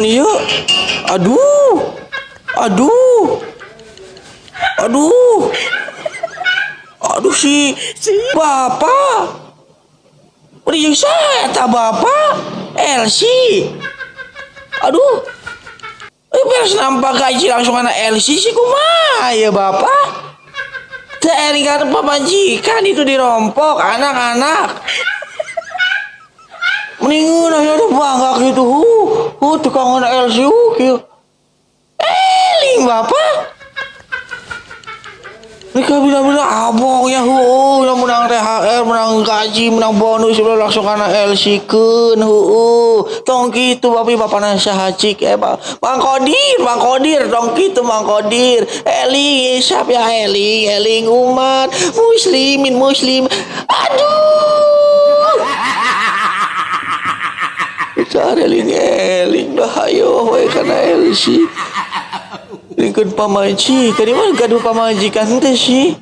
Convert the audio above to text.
Iya. Aduh. Aduh. Aduh. Aduh si Bapak. Udah yang saya tak Bapak. Elsie. Aduh. Beres nampak gaji langsung anak Elsie sih kumaha ya Bapak. Teh kan pamajikan itu dirompok anak-anak. Mendingan aja udah bangga gitu. Tukang anak Elsie gitu. Eling Bapak. Mereka bilang-bilang abongnya yang menang THR, menang gaji, menang bonus sudah langsung karena LC kun tong gitu bapak nasihat cik Bang Kodir tong gitu Bang Kodir Eling siapa ya Eling umat muslim aduh cari Eling bahayo karena LC lingkun pamaji tadi mana gaduh pamajikan teh sih